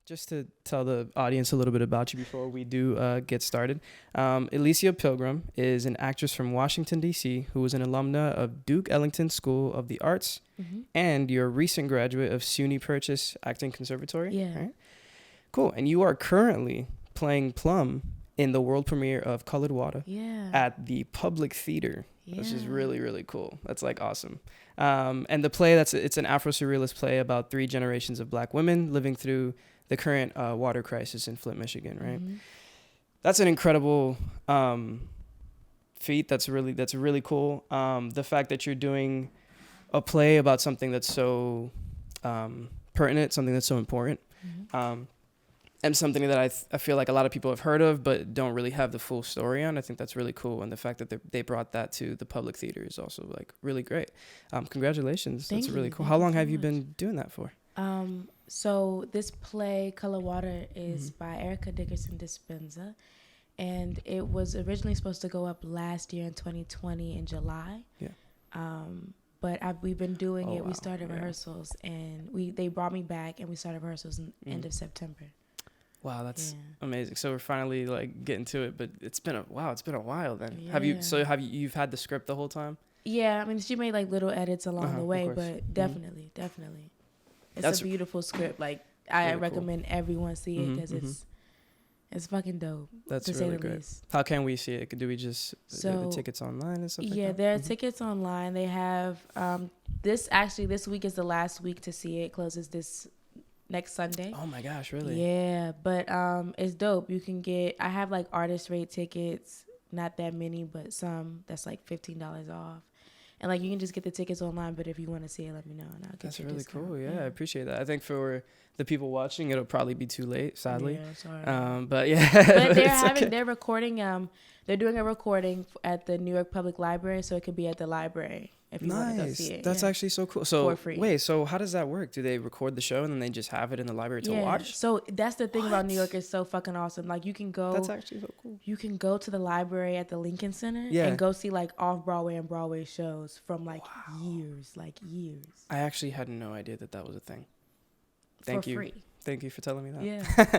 Just to tell the audience a little bit about you before we do get started, Alicia Pilgrim is an actress from Washington, D.C., who was an alumna of Duke Ellington School of the Arts, and you're a recent graduate of SUNY PURCHASE Acting Conservatory. Yeah. Right? Cool. And you are currently playing Plum in the world premiere of Cullud Wattah at the Public Theater, which is really, really cool. That's like awesome. And the play, it's an Afro-surrealist play about 3 generations of Black women living through the current water crisis in Flint, Michigan, right? That's an incredible feat. That's really cool. The fact that you're doing a play about something that's so pertinent, something that's so important, and something that I feel like a lot of people have heard of but don't really have the full story on. I think that's really cool, and the fact that they brought that to the public theater is also like really great. Congratulations. That's really cool. How long have you been doing that for? So this play, Cullud Wattah, is by Erica Dickerson Dispenza, and it was originally supposed to go up last year in 2020 in July. Yeah. But we've been doing it. Wow. We started rehearsals, and they brought me back, and we started rehearsals in end of September. Wow, that's amazing. So we're finally like getting to it, but it's been a while then. Yeah. Have you've had the script the whole time? Yeah, I mean, she made like little edits along the way, but definitely. It's a beautiful script. Like, I recommend everyone see it because it's fucking dope. That's to really say the great. Least. How can we see it? Do we just are the tickets online and stuff like that? Yeah, there are tickets online. They have this week is the last week to see it. Closes this next Sunday. Oh my gosh, really? Yeah, but it's dope. You can I have like artist rate tickets, not that many, but some that's like $15 off. And like you can just get the tickets online, but if you want to see it, let me know and I'll get That's you a really discount. cool. Yeah, I appreciate that. I think for the people watching, it'll probably be too late, sadly. Yeah, sorry. But yeah. But they're recording. They're doing a recording at the New York Public Library, so it could be at the library if you want to go see it. That's actually so cool. So for free. Wait, so how does that work? Do they record the show and then they just have it in the library to watch? So that's the thing about New York is so fucking awesome. Like you can go. That's actually so cool. You can go to the library at the Lincoln Center and go see like off Broadway and Broadway shows from like years. I actually had no idea that was a thing. Thank you. Free. Thank you for telling me that.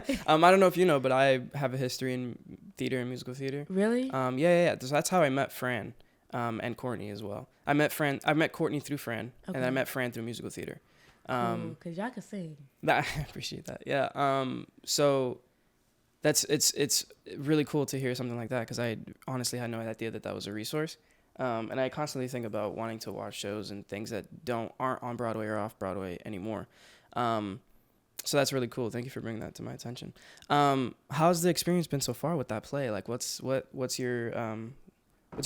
Yeah. I don't know if you know, but I have a history in theater and musical theater. Really? Yeah. So that's how I met Fran, and Courtney as well. I met Courtney through Fran, and I met Fran through musical theater. Cause y'all can sing. I appreciate that. Yeah. So it's really cool to hear something like that because I honestly had no idea that was a resource. And I constantly think about wanting to watch shows and things that aren't on Broadway or off Broadway anymore. So that's really cool. Thank you for bringing that to my attention. How's the experience been so far with that play? Like, what's your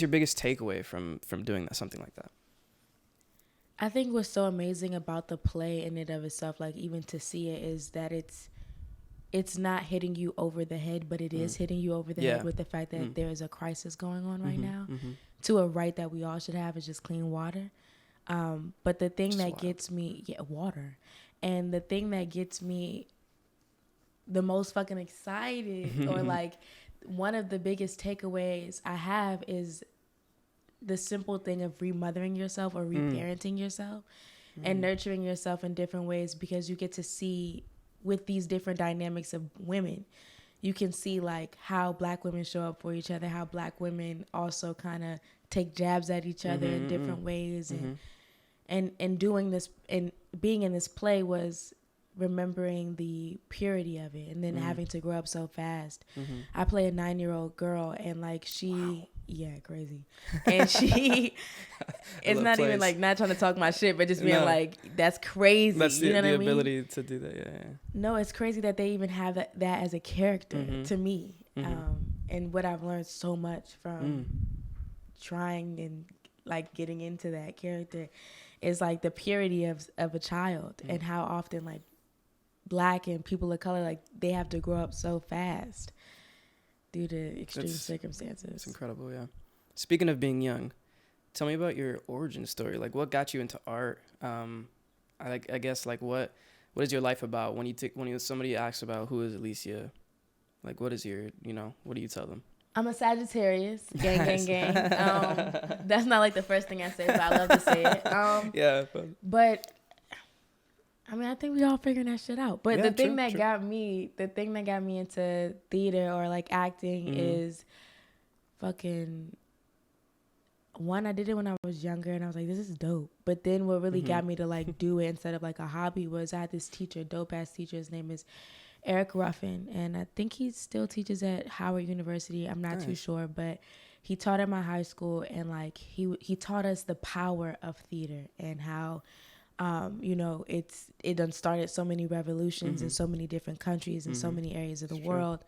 biggest takeaway from doing something like that? I think what's so amazing about the play in and of itself, like even to see it, is that it's not hitting you over the head, but it is hitting you over the head with the fact that there is a crisis going on right now. To a right that we all should have is just clean water. But the thing that gets me, water. And the thing that gets me the most fucking excited or like one of the biggest takeaways I have is the simple thing of remothering yourself or reparenting yourself and nurturing yourself in different ways, because you get to see with these different dynamics of women, you can see like how Black women show up for each other, how Black women also kind of take jabs at each other in different ways. And doing this and being in this play was remembering the purity of it, and then having to grow up so fast. I play a 9-year-old girl, and like crazy. And she it's not even like not trying to talk my shit, but just being like, that's crazy. That's the ability to do that. Yeah. No, it's crazy that they even have that as a character to me. And what I've learned so much from trying and like getting into that character is like the purity of a child and how often like Black and people of color, like they have to grow up so fast due to extreme circumstances. It's incredible, yeah. Speaking of being young, tell me about your origin story. Like, what got you into art? I guess like what is your life about? When somebody asks about who is Alicia, like what is your what do you tell them? I'm a Sagittarius. Gang, gang. That's not like the first thing I say, but I love to say it. Yeah. But I mean, I think we all figuring that shit out. But the thing that got me into theater or like acting is fucking one. I did it when I was younger, and I was like, this is dope. But then what really got me to like do it instead of like a hobby was I had this teacher, dope ass teacher. His name is Eric Ruffin, and I think he still teaches at Howard University. I'm not too sure, but he taught at my high school, and like he taught us the power of theater and how. You know, it done started so many revolutions in so many different countries and so many areas of the world,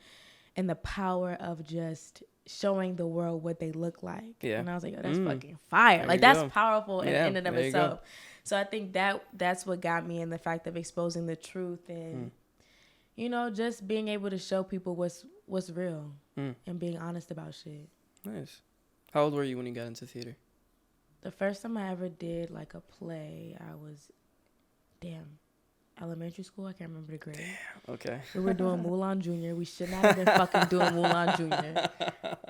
and the power of just showing the world what they look like. Yeah. And I was like, oh, that's fucking fire. There like that's powerful in and of itself. So I think that's what got me, in the fact of exposing the truth and you know, just being able to show people what's real and being honest about shit. Nice. How old were you when you got into theater? The first time I ever did like a play, I was, elementary school. I can't remember the grade. Damn. Okay. We were doing Moulin Jr. We should not have been fucking doing Moulin Jr.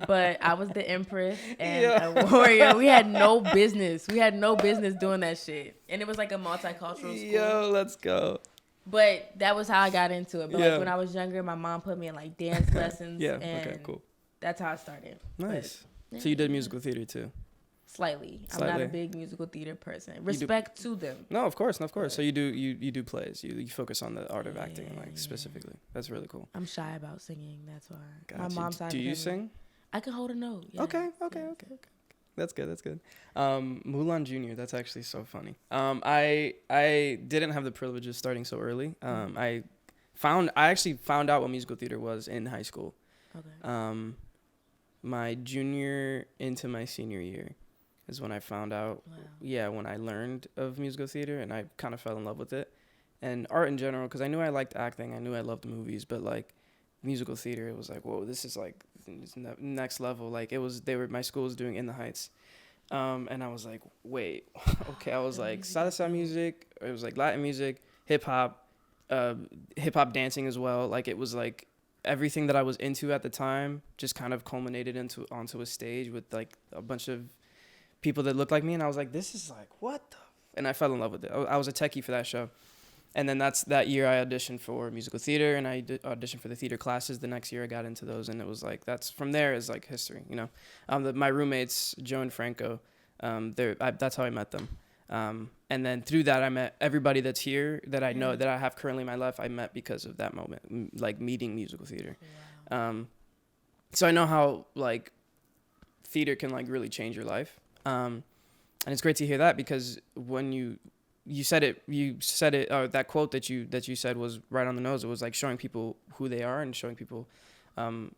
But I was the Empress and a warrior. We had no business. Doing that shit. And it was like a multicultural school. Yo, let's go. But that was how I got into it. But like when I was younger, my mom put me in like dance lessons. And okay, cool. That's how I started. Nice. But, so you did musical theater too? Slightly. I'm not a big musical theater person. Respect to them. No, of course. But, so you do plays. You focus on the art of acting, like specifically. That's really cool. I'm shy about singing. That's why. Gotcha. My mom's side. Do you sing? I can hold a note. Yeah. Okay. That's good. Moulin Jr. That's actually so funny. I didn't have the privilege of starting so early. I actually found out what musical theater was in high school. Okay. My junior into my senior year is when I found out. Wow. Yeah, when I learned of musical theater, and I kind of fell in love with it, and art in general, because I knew I liked acting, I knew I loved movies, but like musical theater, it was like, whoa, this is like next level. Like my school was doing In the Heights, and I was like, wait, okay. I was like salsa music. It was like Latin music, hip hop dancing as well. Like it was like everything that I was into at the time just kind of culminated onto a stage with like a bunch of people that looked like me, and I was like, this is like what the and I fell in love with it. I was a techie for that show, and then that year I auditioned for musical theater, and I auditioned for the theater classes. The next year I got into those, and it was like from there is like history, you know. My roommates Joe and Franco, that's how I met them, and then through that I met everybody that's here that I know that I have currently in my life. I met because of that moment, like meeting musical theater. Wow. So I know how like theater can like really change your life. And it's great to hear that, because when you said it, that quote that you said was right on the nose. It was like showing people who they are and showing people, who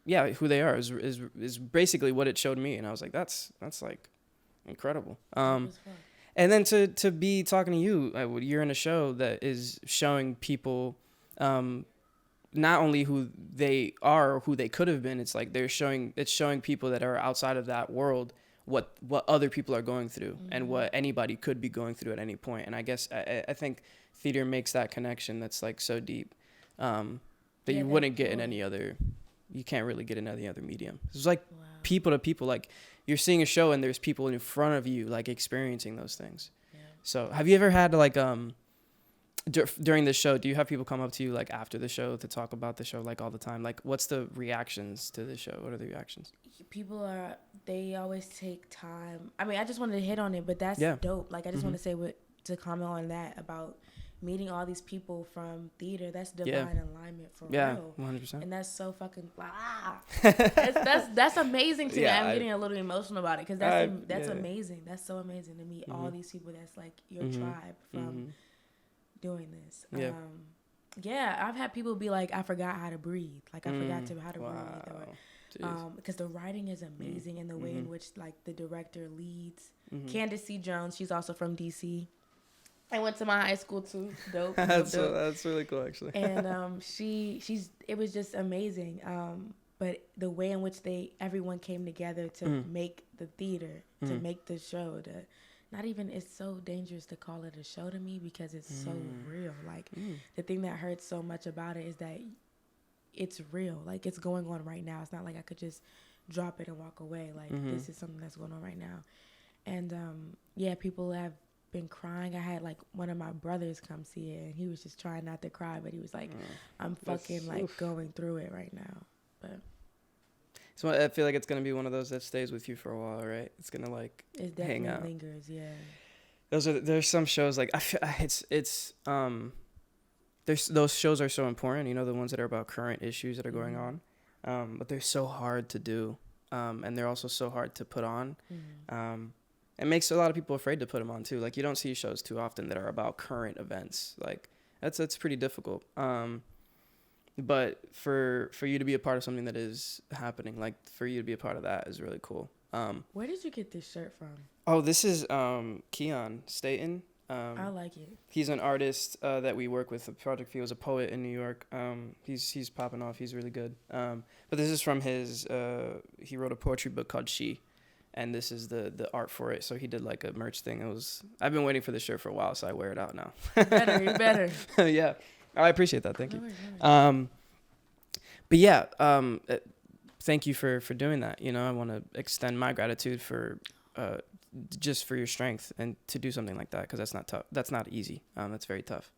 they are is basically what it showed me. And I was like, that's like incredible. And then to be talking to you, you're in a show that is showing people, not only who they are or who they could have been. It's like it's showing people that are outside of that world what other people are going through and what anybody could be going through at any point. And I guess I think theater makes that connection that's like so deep, that you wouldn't get in any other. You can't really get in any other medium. It's like people to people. Like you're seeing a show and there's people in front of you like experiencing those things. Yeah. So have you ever had like during the show, do you have people come up to you like after the show to talk about the show like all the time? Like what's the reactions to the show? What are the reactions? People they always take time. I mean, I just wanted to hit on it, but that's dope. Like I just want to say to comment on that about meeting all these people from theater. That's divine alignment for real. 100%. And that's so fucking that's amazing to me. I'm getting a little emotional about it because that's amazing. That's so amazing to meet all these people that's like your tribe from doing this. I've had people be like, I forgot how to breathe. Like I forgot how to breathe. Because the writing is amazing and the way in which like the director leads. Candace C. Jones, she's also from DC. I went to my high school too. Dope. That's really cool actually. And it was just amazing. But the way in which everyone came together to make the theater, to make the show, it's so dangerous to call it a show to me because it's so real. Like the thing that hurts so much about it is that it's real. Like it's going on right now. It's not like I could just drop it and walk away. Like this is something that's going on right now. And people have been crying. I had like one of my brothers come see it, and he was just trying not to cry, but he was like, I'm fucking like going through it right now. But so I feel like it's gonna be one of those that stays with you for a while, right? It's gonna like it hang definitely out. lingers, yeah. There's some shows like there's those shows are so important, you know, the ones that are about current issues that are going on, but they're so hard to do, and they're also so hard to put on. It makes a lot of people afraid to put them on too. Like, you don't see shows too often that are about current events. Like, that's pretty difficult. But for you to be a part of something that is happening, like for you to be a part of that is really cool. Where did you get this shirt from? Oh, this is Keon Staten. I like it. He's an artist that we work with. The project. He was a poet in New York. He's popping off. He's really good. But this is from his. He wrote a poetry book called She, and this is the art for it. So he did like a merch thing. I've been waiting for this shirt for a while, so I wear it out now. You better. Yeah, I appreciate that. Thank you. But yeah, thank you for doing that. You know, I want to extend my gratitude for just for your strength and to do something like that, because that's not tough. That's not easy. That's very tough.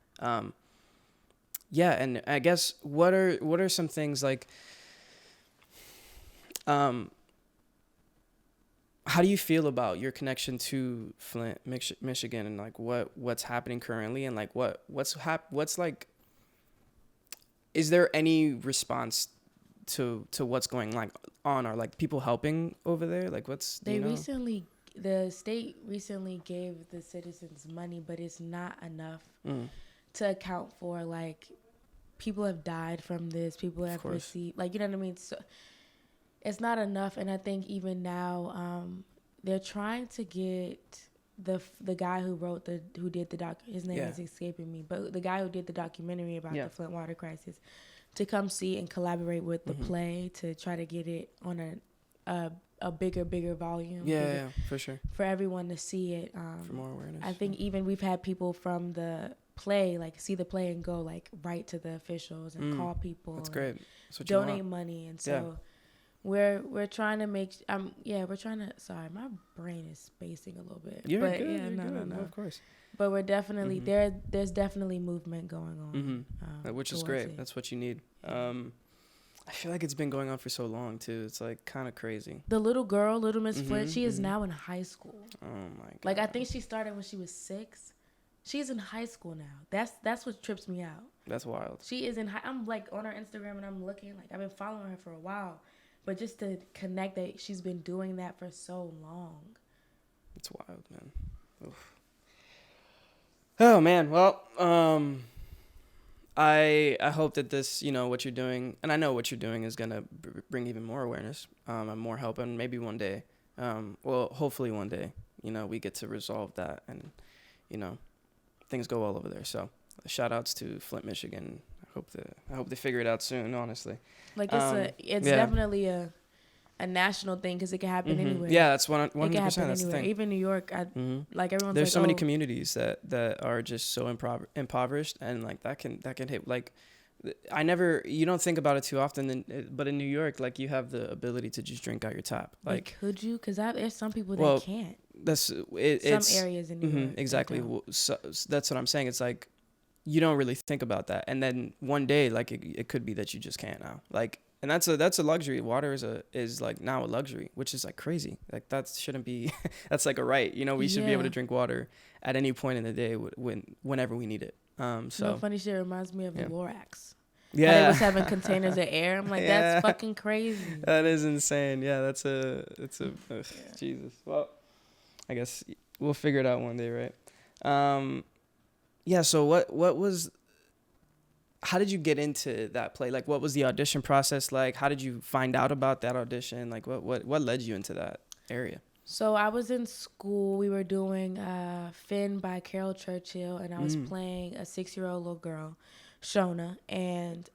Yeah, and I guess what are some things like how do you feel about your connection to Flint, Michigan, and like what's happening currently, and like what's like, is there any response to what's going like on, or like people helping over there? Like the state recently gave the citizens money, but it's not enough to account for like people have died from this, people have received, like, you know what I mean? So it's not enough. And I think even now they're trying to get the guy who did the doc, his name is escaping me, but the guy who did the documentary about the Flint water crisis, to come see and collaborate with the play to try to get it on a bigger volume. Yeah, for sure. For everyone to see it. For more awareness. I think even we've had people from the play, like, see the play and go, like, write to the officials and call people. That's great. That's what donate you want. money. And so we're trying to make, we're trying to, sorry, my brain is spacing a little bit. You're good. No, of course. But we're definitely, there's definitely movement going on. Which is great. That's what you need. I feel like it's been going on for so long too. It's like kind of crazy. The little girl, Little Miss Flint, she is now in high school. Oh my God. Like, I think she started when she was 6. She's in high school now. That's what trips me out. That's wild. She is in I'm like on her Instagram and I'm looking, like, I've been following her for a while, but just to connect that she's been doing that for so long. It's wild, man. Oof. Oh man. Well, I hope that this, you know, what you're doing, and I know what you're doing is going to bring even more awareness and more help. And maybe one day, hopefully one day, you know, we get to resolve that and, you know, things go well over there. So shout outs to Flint, Michigan. I hope they figure it out soon, honestly. Like, it's definitely a national thing, because it can happen anywhere. Yeah, that's 100%. It can happen that's the thing. Even New York, like, everyone's there's like, so many communities that are just so impoverished, and like that can hit. Like, you don't think about it too often, but in New York, like, you have the ability to just drink out your tap. Like, could you? Because there's some people that can't. That's some areas in New York. Exactly. So that's what I'm saying. It's like, you don't really think about that, and then one day, like, it could be that you just can't now. Like, and that's a luxury. Water is like now a luxury, which is like crazy. Like, that shouldn't be. That's like a right. You know, we should be able to drink water at any point in the day whenever we need it. So funny shit reminds me of the Lorax. Yeah, how they was having containers of air. I'm like, that's fucking crazy. That is insane. Yeah, it's Jesus. Well, I guess we'll figure it out one day, right? Yeah. So what was? How did you get into that play? Like, what was the audition process like? How did you find out about that audition? Like, what led you into that area? So I was in school. We were doing Finn by Carol Churchill, and I was playing a 6-year-old little girl, Shona. And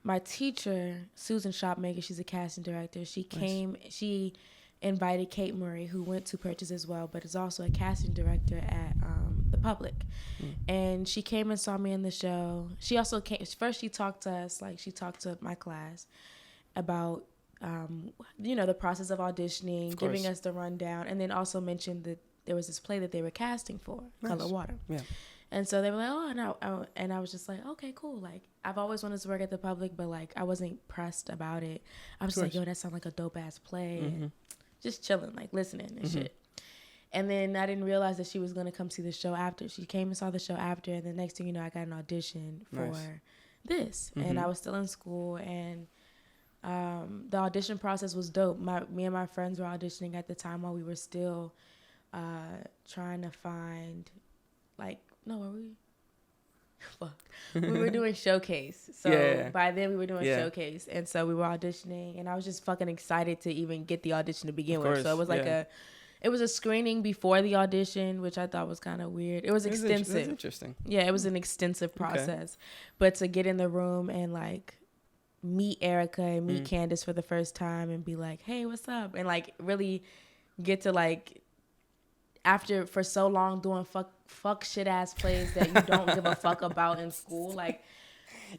my teacher, Susan Shopmaker, she's a casting director. She came. She invited Kate Murray, who went to Purchase as well, but is also a casting director at the Public. And she came and saw me in the show. She also came. First, she talked to us, like, she talked to my class about, the process of auditioning, giving us the rundown, and then also mentioned there was this play that they were casting for, nice. Cullud Wattah. Yeah. And so they were like, oh, and I was just like, okay, cool. Like, I've always wanted to work at the Public, but like, I wasn't pressed about it. I was just like, yo, that sounds like a dope ass play. And just chilling, like listening and shit. And then I didn't realize that she was going to come see the show after. She came and saw the show after. And the next thing you know, I got an audition for this. And I was still in school. And the audition process was dope. Me and my friends were auditioning at the time while we were still trying to find, like, no, were we? Fuck. We were doing showcase. So by then we were doing showcase. And so we were auditioning. And I was just fucking excited to even get the audition to begin with. So it was like it was a screening before the audition, which I thought was kind of weird. It was extensive. That's interesting. Yeah, it was an extensive process. But to get in the room and like meet Erica and meet Candace for the first time and be like, hey, what's up? And like really get to like, after for so long doing fuck shit ass plays that you don't give a fuck about in school, like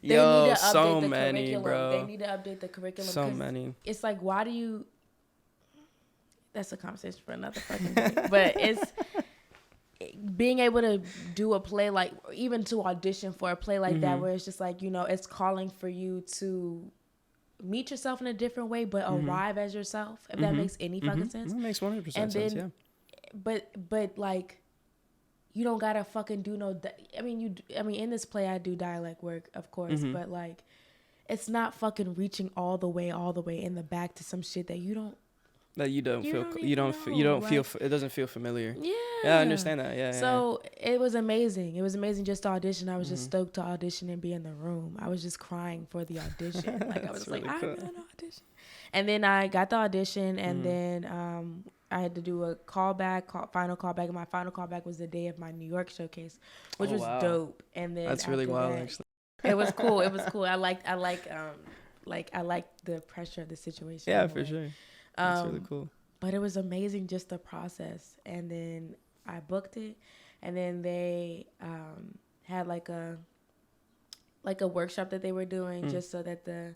they need to update the curriculum. Bro. They need to update the curriculum. So many. It's like, why do you? That's a conversation for another fucking day. But it's being able to do a play like, even to audition for a play like that, where it's just like, you know, it's calling for you to meet yourself in a different way, but arrive as yourself. If that makes any fucking sense. It makes 100% sense. Yeah. But like, you don't gotta fucking do no. I mean, in this play I do dialect work, of course, but like, it's not fucking reaching all the way in the back to some shit that you don't feel it doesn't feel familiar. Yeah, I understand that. Yeah. So it was amazing. It was amazing just to audition. I was just stoked to audition and be in the room. I was just crying for the audition. Like I was really like, cool. I'm in an audition. And then I got the audition, and then I had to do a final callback, and my final callback was the day of my New York showcase, which was dope. And then that's really wild, actually. It was cool. It was cool. I liked the pressure of the situation. Yeah, for sure. That's really cool. But it was amazing, just the process. And then I booked it, and then they had like a workshop that they were doing just so that the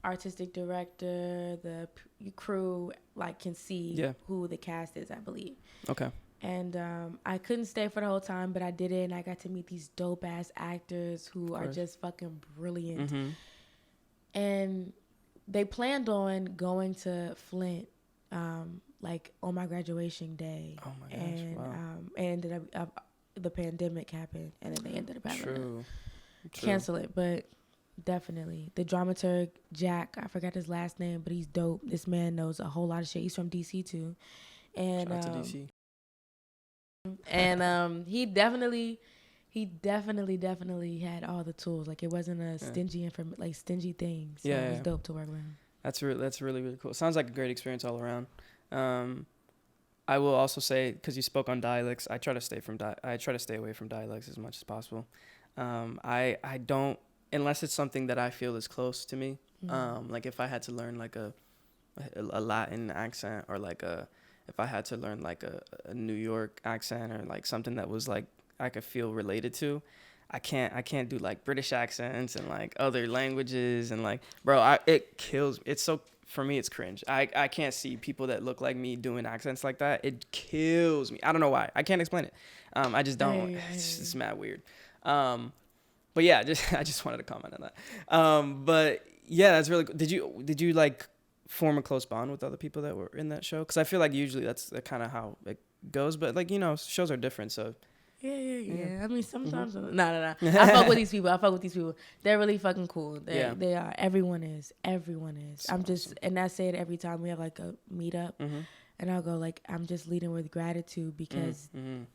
artistic director, the crew, like, can see who the cast is, I believe. Okay. And I couldn't stay for the whole time, but I did it, and I got to meet these dope ass actors who are just fucking brilliant. And they planned on going to Flint, like on my graduation day. Oh my gosh! And and ended up the pandemic happened, and then they ended up having to cancel it. But definitely, the dramaturg Jack, I forgot his last name, but he's dope. This man knows a whole lot of shit. He's from DC too, and shout out to DC. And he definitely had all the tools. Like, it wasn't a stingy thing. So it was dope to work with him. That's really, really cool. Sounds like a great experience all around. I will also say, because you spoke on dialects, I try to stay away from dialects as much as possible. I don't, unless it's something that I feel is close to me. Like if I had to learn like a Latin accent, or like if I had to learn like a New York accent, or like something that was like I could feel related to, I can't do like British accents and like other languages, and like, bro, it kills me. It's so, for me, it's cringe. I can't see people that look like me doing accents like that. It kills me. I don't know why. I can't explain it. I just don't. It's mad weird. But yeah, I just wanted to comment on that. But yeah, that's really cool. Did you like form a close bond with other people that were in that show? Because I feel like usually that's kind of how it goes. But like, you know, shows are different, so. Yeah. I mean, sometimes no. I fuck with these people. They're really fucking cool. They are. Everyone is. So I'm just, and I say it every time we have like a meetup, and I'll go like, I'm just leading with gratitude, because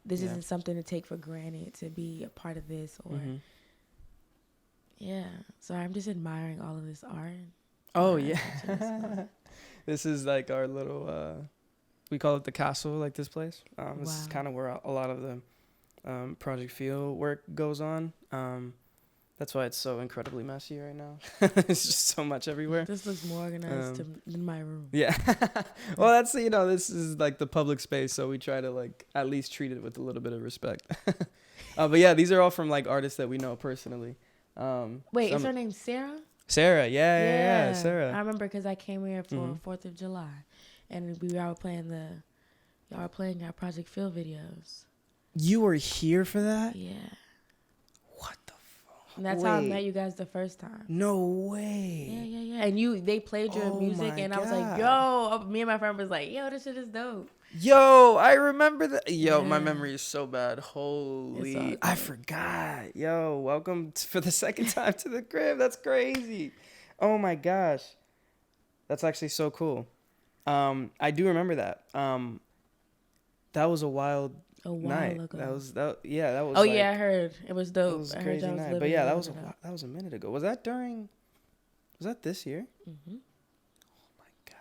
this isn't something to take for granted, to be a part of this, or So I'm just admiring all of this art. Oh yeah. This is like our little. We call it the castle. Like this place. This is kind of where a lot of the project field work goes on. That's why it's so incredibly messy right now. It's just so much everywhere. This looks more organized than my room. Yeah. Well, that's, you know, this is like the public space, so we try to like at least treat it with a little bit of respect. But yeah, these are all from like artists that we know personally. Wait, is her name Sarah? Sarah, yeah, Sarah. I remember because I came here for 4th of July, and we were out playing Y'all are playing our Project Field videos. You were here for that? Yeah. What the fuck? And that's how I met you guys the first time. No way. Yeah. And they played your music, and I was like, yo, me and my friend was like, yo, this shit is dope. Yo, I remember that. Yo, my memory is so bad. Holy, I forgot. Yo, welcome for the second time to the crib. That's crazy. Oh my gosh. That's actually so cool. I do remember that. That was a while night. Ago. That was. Oh yeah, I heard it was dope. It was a crazy night. But yeah, that was a minute ago. Was that this year? Mm-hmm. Oh my god.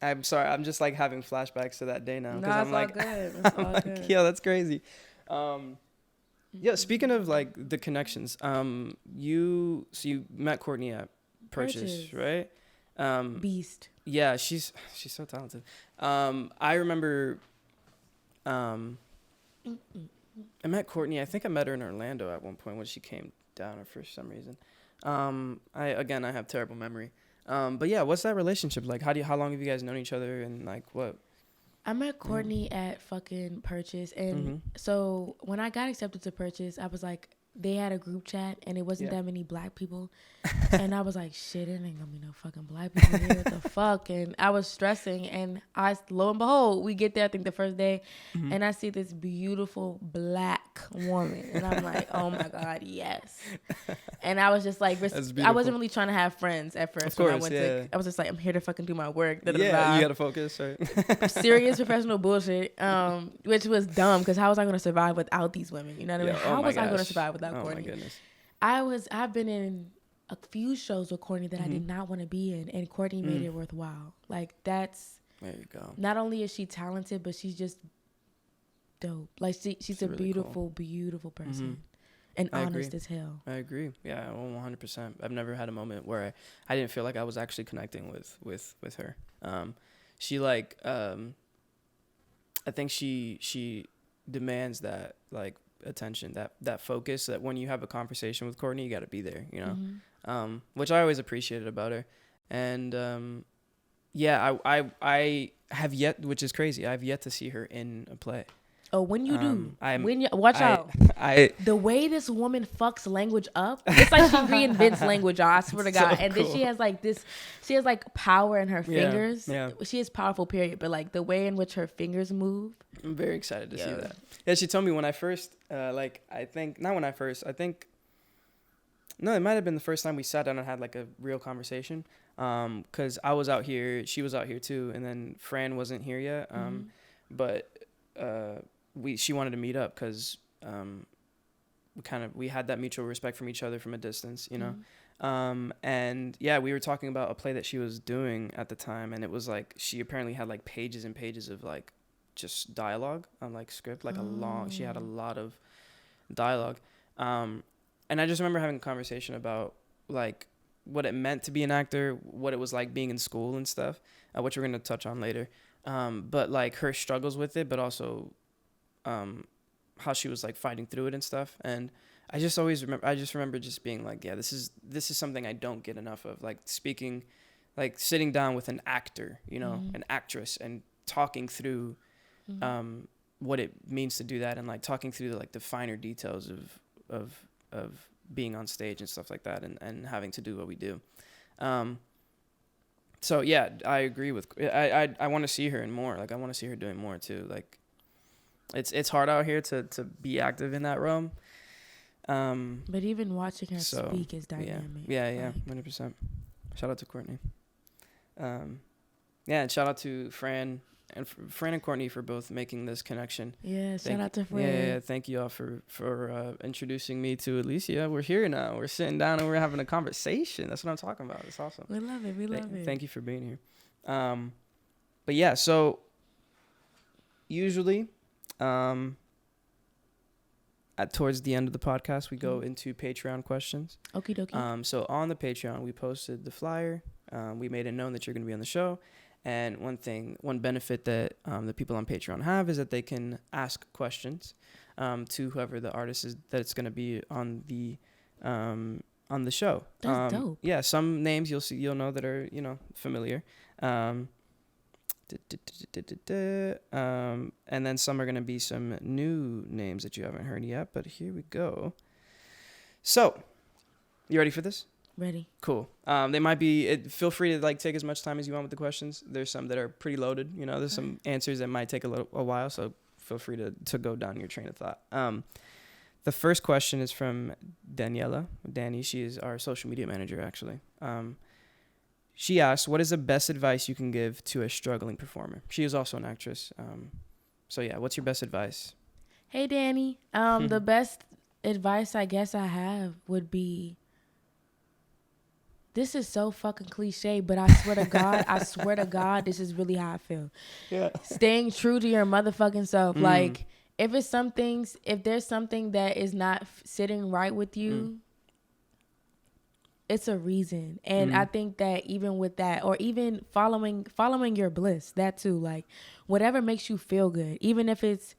I'm sorry. I'm just like having flashbacks to that day now because I'm like, it's all good. Yo, that's crazy. Yeah. Speaking of like the connections, you met Courtney at Purchase, right? Beast. Yeah, she's so talented. I remember. I met Courtney. I think I met her in Orlando at one point when she came down for some reason. I have terrible memory. But yeah, what's that relationship like? How long have you guys known each other, and like what? I met Courtney at fucking Purchase, and so when I got accepted to Purchase, I was like, they had a group chat, and it wasn't that many black people, and I was like, shit, it ain't gonna be no fucking black people here. What the fuck? And I was stressing, and lo and behold, we get there, I think the first day, and I see this beautiful black woman, and I'm like, oh my god, yes. And I was just like, I wasn't really trying to have friends at first. Of course, I was just like, I'm here to fucking do my work. Yeah, you gotta focus, right? Serious professional bullshit, which was dumb, because how was I going to survive without these women? You know what I mean? How was I going to survive without Courtney? My goodness. I've been in a few shows with Courtney that I did not want to be in, and Courtney made it worthwhile. Like, that's... There you go. Not only is she talented, but she's just dope. Like, she's a really beautiful, beautiful person. And honest as hell. I agree. Yeah, 100%. I've never had a moment where I didn't feel like I was actually connecting with her. She like I think she demands that like attention, that focus, that when you have a conversation with Courtney, you got to be there, you know. Which I always appreciated about her. And I have yet, which is crazy, I've yet to see her in a play. Oh, when you do, watch out. The way this woman fucks language up, it's like she reinvents language, y'all. I swear to God. So and then she has like power in her fingers. Yeah. She is powerful, period. But like the way in which her fingers move. I'm very excited to see that. Yeah, she told me when I first, it might have been the first time we sat down and had like a real conversation. Because I was out here, she was out here too, and then Fran wasn't here yet. But she wanted to meet up because we had that mutual respect from each other from a distance, you know. And yeah, we were talking about a play that she was doing at the time, and it was like she apparently had like pages and pages of like just dialogue on like script, like she had a lot of dialogue. And I just remember having a conversation about like what it meant to be an actor, what it was like being in school and stuff, which we're going to touch on later. But like her struggles with it, but also how she was like fighting through it and stuff. And I just remember just being like, yeah, this is something I don't get enough of, like speaking, like sitting down with an actor, you know, an actress, and talking through what it means to do that, and like talking through the finer details of being on stage and stuff like that, and having to do what we do. So yeah, I agree with. I want to see her in more. Like I want to see her doing more too. Like, it's hard out here to be active in that realm. But even watching her speak is dynamic. Yeah, 100%. Shout out to Courtney. And shout out to Fran and Courtney for both making this connection. Yeah, shout out to Fran. Yeah, thank you all for introducing me to Alicia. We're here now. We're sitting down and we're having a conversation. That's what I'm talking about. It's awesome. We love it. Thank you for being here. But yeah, so usually towards the end of the podcast, we go into Patreon questions. Okie dokie. So on the Patreon, we posted the flyer. We made it known that you're going to be on the show. And one benefit that the people on Patreon have is that they can ask questions to whoever the artist is that's going to be on the show. That's dope. Yeah, some names you'll know that are familiar. And then some are going to be some new names that you haven't heard yet, but here we go. So, you ready for this? Ready. Cool. They might be, feel free to like take as much time as you want with the questions. There's some that are pretty loaded, you know, there's some answers that might take a while, so feel free to go down your train of thought. The first question is from Daniela. Danny, she is our social media manager, actually. She asked, what is the best advice you can give to a struggling performer? She is also an actress. So yeah, what's your best advice? Hey, Danny. The best advice I guess I have would be, this is so fucking cliche, but I swear to God, this is really how I feel. Yeah. Staying true to your motherfucking self. Like, if there's something that is not sitting right with you, it's a reason. And I think that even with that, or even following your bliss, that too, like whatever makes you feel good, even if it's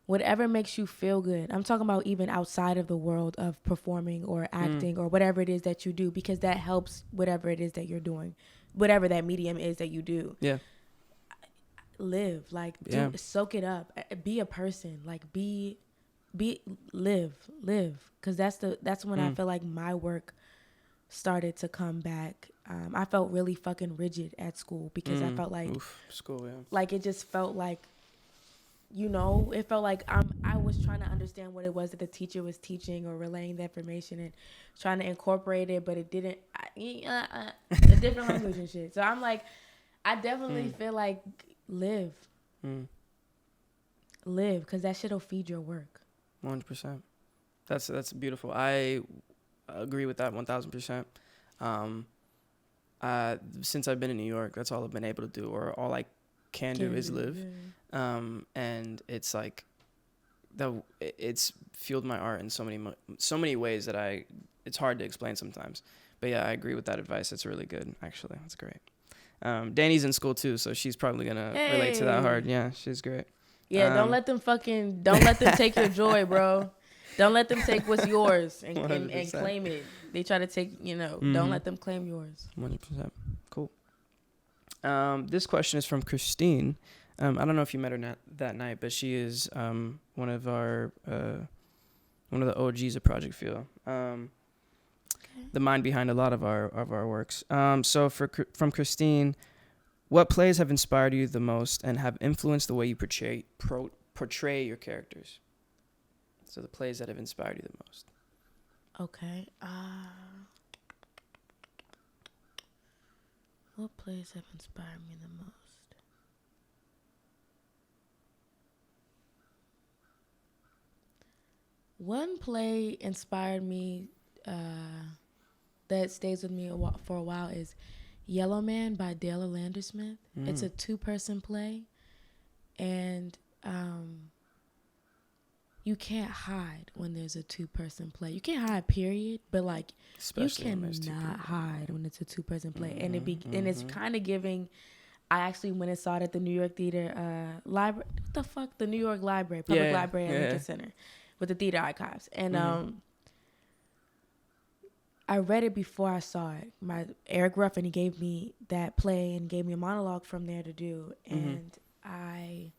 whatever makes you feel good. I'm talking about even outside of the world of performing or acting or whatever it is that you do, because that helps whatever it is that you're doing, whatever that medium is that you do. Yeah. Live, like, soak it up, be a person, like live. Cause that's when I feel like my work started to come back. I felt really fucking rigid at school because I felt like school, yeah. Like it just felt like, you know, it felt like I was trying to understand what it was that the teacher was teaching or relaying the information and trying to incorporate it, but it didn't. A different language and shit. So I'm like, I definitely feel like live, because that shit'll feed your work. 100%. That's beautiful. I agree with that 1,000%. Since I've been in New York, that's all I've been able to do, or all I can do is live. And it's like it's fueled my art in so many ways that it's hard to explain sometimes. But yeah, I agree with that advice. It's really good, actually. That's great. Danny's in school too, so she's probably gonna relate to that hard. Yeah, she's great. Yeah, don't let them take your joy, bro. Don't let them take what's yours and claim it. They try to take, don't let them claim yours. 100%. Cool. This question is from Christine. I don't know if you met her that night, but she is one of the OGs of Project Feel. The mind behind a lot of our works. So from Christine, what plays have inspired you the most and have influenced the way you portray your characters? So the plays that have inspired you the most. Okay. What plays have inspired me the most? One play inspired me that stays with me for a while is Yellow Man by Dale Orlando Smith. It's a 2-person play, and you can't hide when there's a 2-person play. You can't hide, period. But like, especially you cannot hide when it's a 2-person play, and it's kind of giving. I actually went and saw it at the New York Theater library. What the fuck? The New York Library, Public Library at Lincoln Center, with the theater archives, and I read it before I saw it. Eric Ruffin, he gave me that play and gave me a monologue from there to do, and I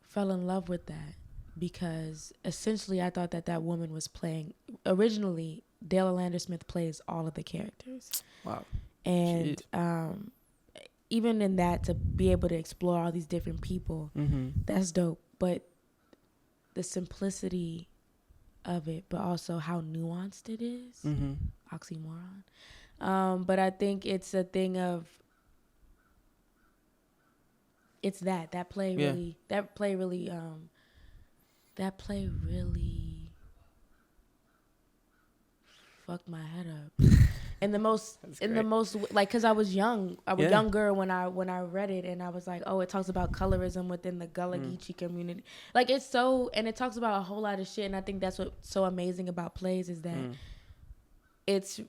fell in love with that because essentially I thought that woman was playing. Originally, Dale Orlando Smith plays all of the characters. Wow. And even in that, to be able to explore all these different people, that's dope. But the simplicity of it, but also how nuanced it is. Oxymoron. But I think it's a thing of, it's that play really fucked my head up. And the most like, cause I was younger when I read it, and I was like, oh, it talks about colorism within the Gullah Geechee community. Like, it talks about a whole lot of shit, and I think that's what's so amazing about plays is that it's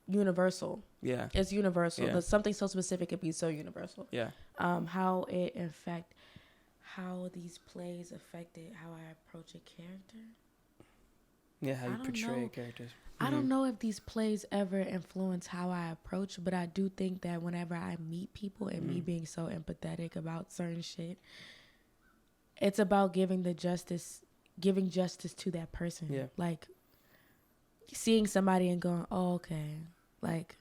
universal. Yeah. It's universal. Yeah. Something so specific could be so universal. Yeah. How these plays affected how I approach a character. Yeah, how you portray characters. I don't know if these plays ever influence how I approach, but I do think that whenever I meet people and me being so empathetic about certain shit, it's about giving justice to that person. Yeah. Like seeing somebody and going, oh, okay. Like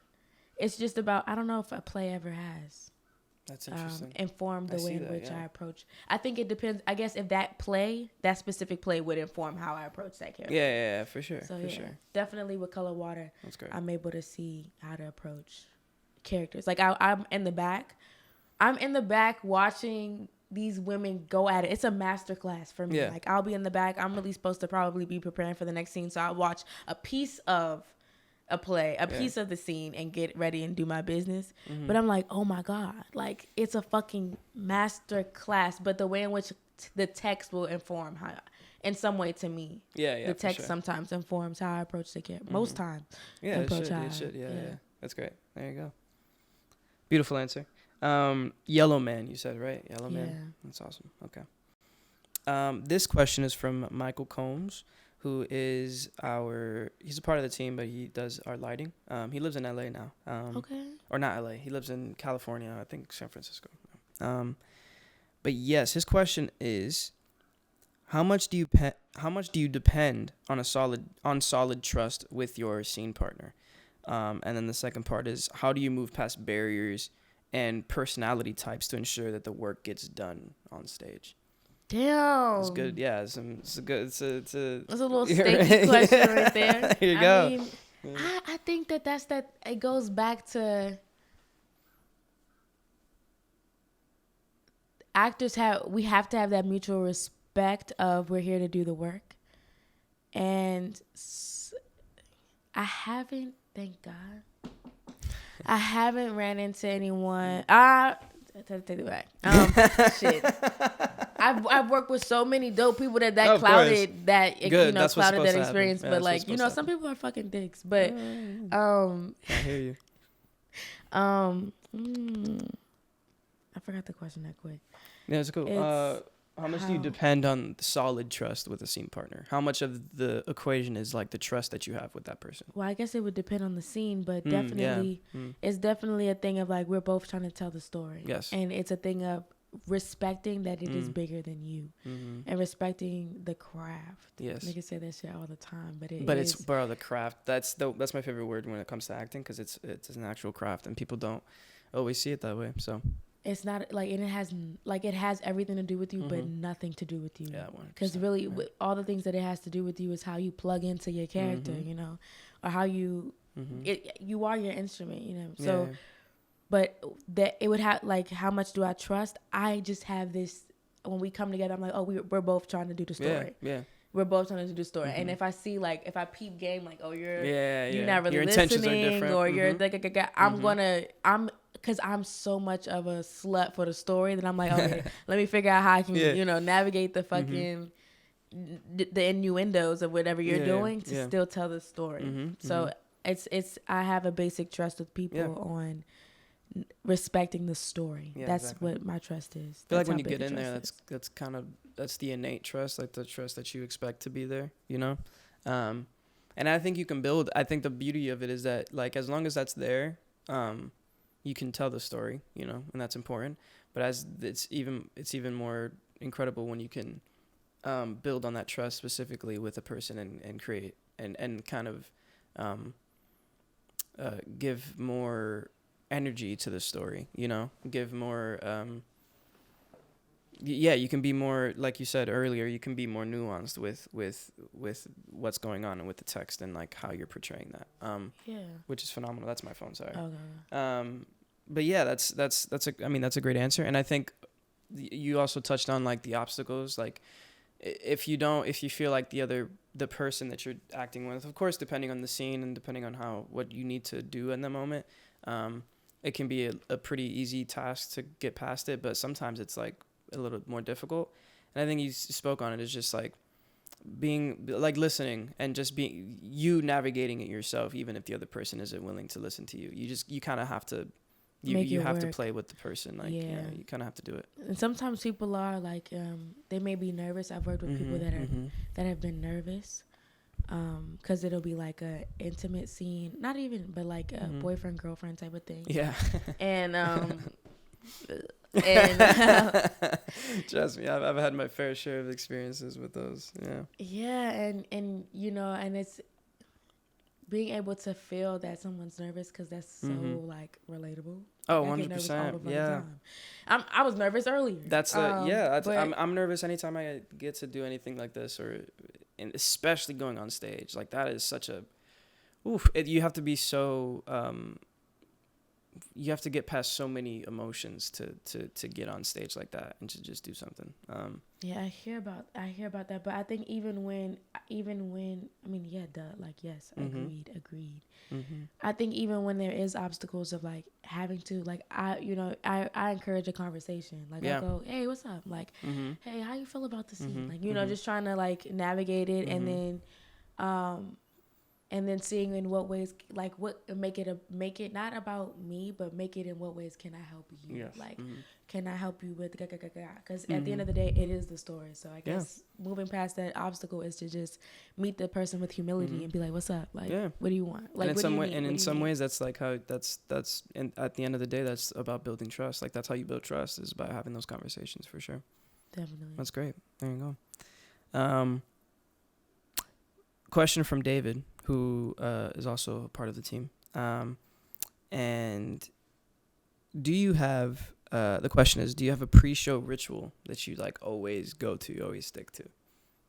it's just about, I don't know if a play ever has. That's interesting. Inform the way in which I approach. I think it depends. I guess if that specific play would inform how I approach that character. Yeah, for sure. So sure. Definitely with Cullud Wattah, that's great. I'm able to see how to approach characters. Like I'm in the back. I'm in the back watching these women go at it. It's a master class for me. Yeah. Like I'll be in the back. I'm really supposed to probably be preparing for the next scene. So I'll watch a piece of a play, piece of the scene and get ready and do my business. But I'm like, oh my God, like it's a fucking master class. But the way in which the text will inform how, in some way to me, the text sometimes informs how I approach the character. Most times. Yeah, it should. Yeah. That's great. There you go. Beautiful answer. Yellow Man, you said, right? Yellow Man. That's awesome. Okay. This question is from Michael Combs, who is he's a part of the team, but he does our lighting. He lives in LA now. Or not LA. He lives in California, I think San Francisco. But yes, his question is, how much do you depend on solid trust with your scene partner? And then the second part is, how do you move past barriers and personality types to ensure that the work gets done on stage? Damn. It's good. Yeah, it's a That's a little sticky question right there. Here you go. I mean, I think it goes back to actors we have to have that mutual respect of we're here to do the work. And I haven't, thank God, I haven't ran into anyone. Take it back. Shit. I've worked with so many dope people that clouded that clouded that experience. But like some people are fucking dicks. But I hear you. I forgot the question that quick. Yeah, it's cool. How much do you depend on solid trust with a scene partner? How much of the equation is like the trust that you have with that person? Well, I guess it would depend on the scene, but definitely, it's definitely a thing of like we're both trying to tell the story. Yes. And it's a thing of respecting that it is bigger than you and respecting the craft. Yes. Niggas say that shit all the time, but it's the craft. That's my favorite word when it comes to acting, because it's an actual craft and people don't always see it that way. So. It's not like, and it has everything to do with you, but nothing to do with you. Yeah, because really, all the things that it has to do with you is how you plug into your character, or how you, you are your instrument, So, but that it would have like, how much do I trust? I just have this when we come together. I'm like, oh, we're both trying to do the story. Yeah. We're both trying to do the story, and if I see if I peep game, like, oh, you're not really your listening, intentions are different, or you're because I'm so much of a slut for the story that I'm like, okay, let me figure out how I can, navigate the fucking the innuendos of whatever you're doing to still tell the story. So it's I have a basic trust with people on respecting the story. That's what my trust is. I feel like when you get in there, that's the innate trust, like the trust that you expect to be there, and I think you can build. I think the beauty of it is that, like, as long as that's there, you can tell the story, and that's important. But as it's even more incredible when you can build on that trust specifically with a person and create and kind of give more energy to the story, give more you can be more, like you said earlier, you can be more nuanced with what's going on and with the text and like how you're portraying that, which is phenomenal. That's my phone, sorry. Okay. But yeah, that's a great answer. And I think you also touched on like the obstacles, like if you feel like the person that you're acting with, of course, depending on the scene and depending on what you need to do in the moment, it can be a pretty easy task to get past it, but sometimes it's like a little more difficult. And I think you spoke on it, is just like being like listening and just being you navigating it yourself, even if the other person isn't willing to listen to you. You kind of have to you have to play with the person, like you kind of have to do it. And sometimes people are like they may be nervous. I've worked with people that have been nervous, because it'll be like a intimate scene, not even, but like a boyfriend girlfriend type of thing. Yeah. And trust me, I've had my fair share of experiences with those. Yeah. Yeah, and you know, and it's being able to feel that someone's nervous, because that's so like relatable. Oh, like, 100%. Yeah. I was nervous earlier. That's I'm nervous anytime I get to do anything like this, and especially going on stage. Like, that is such a you have to be so you have to get past so many emotions to get on stage like that and to just do something. Yeah, I hear about that, but I think even when I mean, yeah, duh, like, yes, agreed. I think even when there is obstacles of like having to, like, I encourage a conversation. Like, I go, hey, what's up? Like, hey, how you feel about the scene? Like, you know, just trying to like navigate it, and then seeing in what ways, like, what make it not about me, but make it in what ways can I help you? Yes. Like, can I help you with because at the end of the day, it is the story. So I guess moving past that obstacle is to just meet the person with humility and be like, what's up? Like, what do you want? Like, and in some ways, that's like how and at the end of the day, that's about building trust. Like, that's how you build trust, is by having those conversations, for sure. Definitely. That's great. There you go. Question from David, who is also a part of the team. And do you have, the question is, do you have a pre-show ritual that you like always go to, always stick to? Do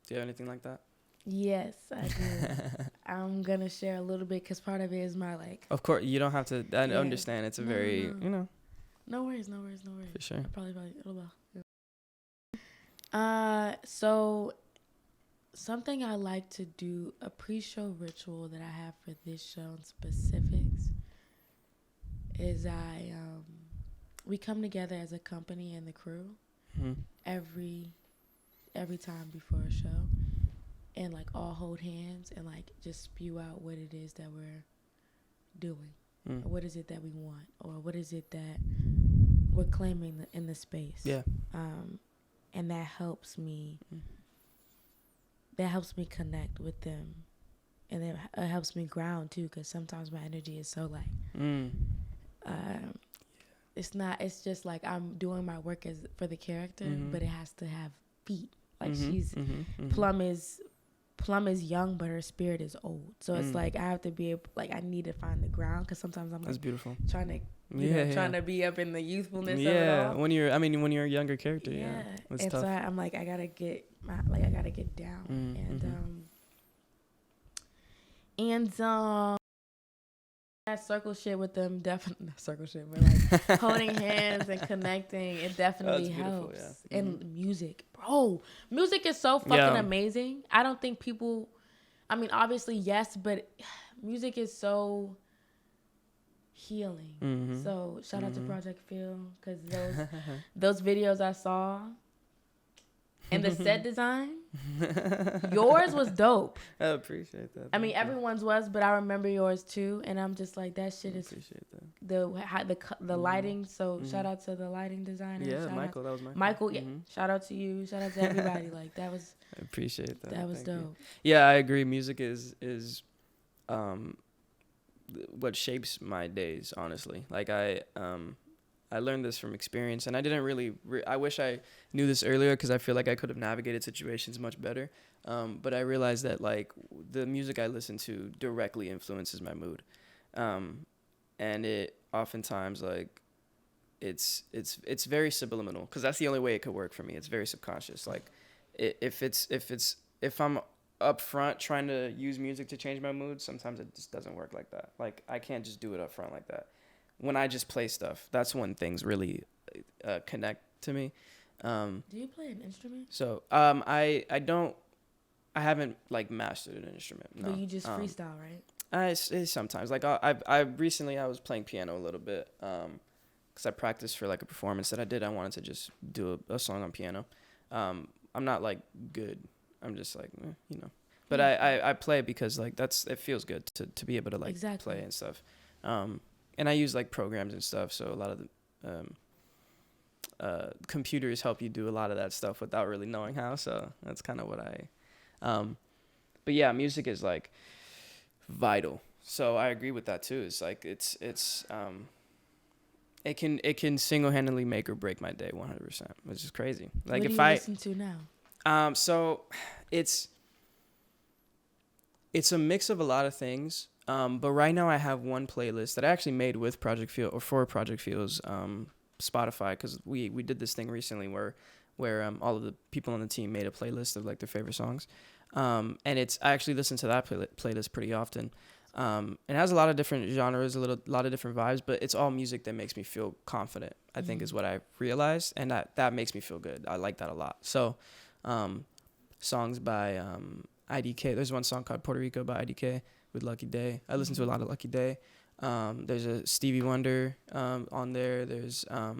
you have anything like that? Yes, I do. I'm going to share a little bit because part of it is my like. Of course, you don't have to, I understand. It's a you know. No worries. For sure. So something I like to do, a pre-show ritual that I have for this show in specifics, is we come together as a company and the crew every time before a show, and like all hold hands and like just spew out what it is that we're doing, or what is it that we want, or what is it that we're claiming in the space. Yeah. And that helps me. That helps me connect with them, and it helps me ground too, because sometimes my energy is so like it's just like I'm doing my work as for the character, but it has to have feet. Like Plum is young, but her spirit is old, so it's like I have to be able, like, I need to find the ground, because sometimes I'm like, that's beautiful, trying to be up in the youthfulness of it all. when you're a younger character, it's and tough. so I'm like, I gotta get down, and that circle shit with them, definitely not circle shit, but like holding hands and connecting, it definitely helps. Yeah. And music is so fucking amazing. I don't think people, I mean, obviously yes, but music is so healing. So shout out to Project Phil, because those videos I saw and the set design, yours was dope. I appreciate that. I mean, everyone's was, but I remember yours too, and I'm just like, that shit is. Appreciate that. The lighting. So shout out to the lighting designer. Yeah, Michael. That was Michael. Michael, yeah. Shout out to you. Shout out to everybody. Like, that was. I appreciate that. That was Thank dope. You. Yeah, I agree. Music is what shapes my days, honestly. Like, I learned this from experience, and I didn't really I wish I knew this earlier, because I feel like I could have navigated situations much better. But I realized that, like, the music I listen to directly influences my mood. And it oftentimes, like, it's very subliminal, because that's the only way it could work for me. It's very subconscious. Like, if I'm up front trying to use music to change my mood, sometimes it just doesn't work like that. Like, I can't just do it up front like that. When I just play stuff, that's when things really connect to me. Do you play an instrument? So I haven't like mastered an instrument. No. But you just freestyle, right? It's sometimes, like, I recently I was playing piano a little bit, because I practiced for like a performance that I did. I wanted to just do a song on piano. I'm not like good. I'm just like, you know. But I play because, like, it feels good to be able to, like, play and stuff. And I use like programs and stuff, so a lot of the computers help you do a lot of that stuff without really knowing how. So that's kind of what But yeah, music is like vital. So I agree with that too. It's like it can single-handedly make or break my day 100%, which is crazy. Like what if do you listen to now? So it's a mix of a lot of things. But right now I have one playlist that I actually made with Project Field or for Project Field's Spotify, because we did this thing recently where all of the people on the team made a playlist of like their favorite songs. And I actually listen to that playlist pretty often. It has a lot of different genres, a lot of different vibes, but it's all music that makes me feel confident, I think is what I realized. And that makes me feel good. I like that a lot. So, songs by, IDK. There's one song called Puerto Rico by IDK with Lucky Day. I listen to a lot of Lucky Day. There's a Stevie Wonder, on there. There's a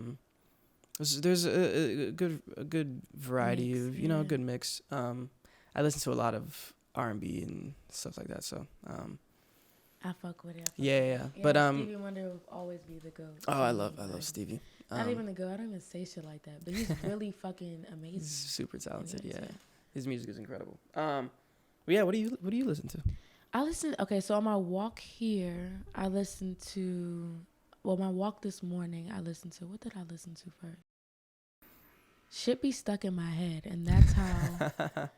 good variety of, a good mix. I listen to a lot of R&B and stuff like that. So, I fuck with it. Yeah. But Stevie Wonder will always be the GOAT. Oh, I love Stevie. Not even the GOAT. I don't even say shit like that. But he's really fucking amazing. He's super talented. Yeah. His music is incredible. But yeah, what do you listen to? So on my walk here, I listened to. Well, my walk this morning, I listened to. What did I listen to first? Shit be stuck in my head, and that's how.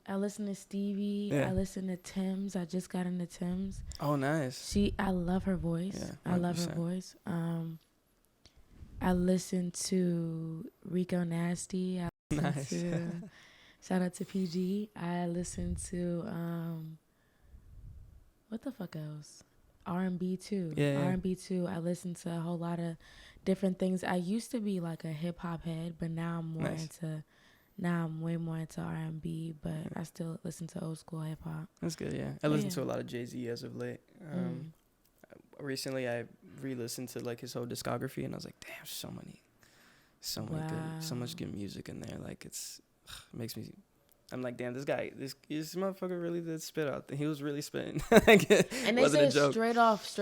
I listen to Stevie. Yeah. I listen to Tim's. I just got into Tim's. Oh, nice. I love her voice. Yeah, I love her voice. I listen to Rico Nasty. Nice. Shout out to PG. I listen to what the fuck else? R&B too. Yeah. R&B too. I listen to a whole lot of different things. I used to be like a hip hop head, but now I'm more into. Now I'm way more into R&B, but I still listen to old school hip hop. That's good, yeah. I listen to a lot of Jay-Z as of late. Recently I re-listened to like his whole discography, and I was like, damn, so much good music in there. Like it makes me. I'm like, damn, this motherfucker really did spit out. He was really spitting. Like, and they say straight off.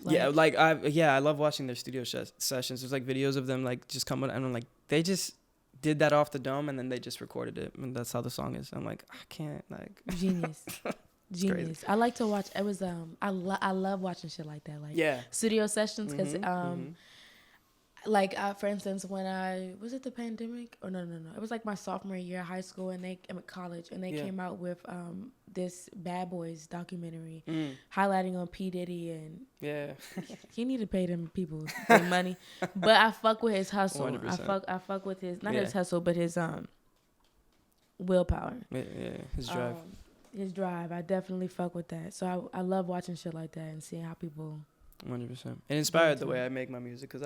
Like, I love watching their studio sessions. There's like videos of them like just coming, and I'm like, they just did that off the dome, and then they just recorded it, and that's how the song is. I'm like, I can't, like. Genius. Crazy. I like to watch. It was I love watching shit like that, like studio sessions, because like for instance, when was it the pandemic? Or no, it was like my sophomore year of high school, and I'm at college, and they came out with this Bad Boys documentary highlighting on P. Diddy, and he need to pay them people their money, but I fuck with his hustle. 100%. I fuck with his his hustle, but his willpower. His drive. His drive. I definitely fuck with that. So I love watching shit like that and seeing how people. 100%. It inspired the way I make my music, because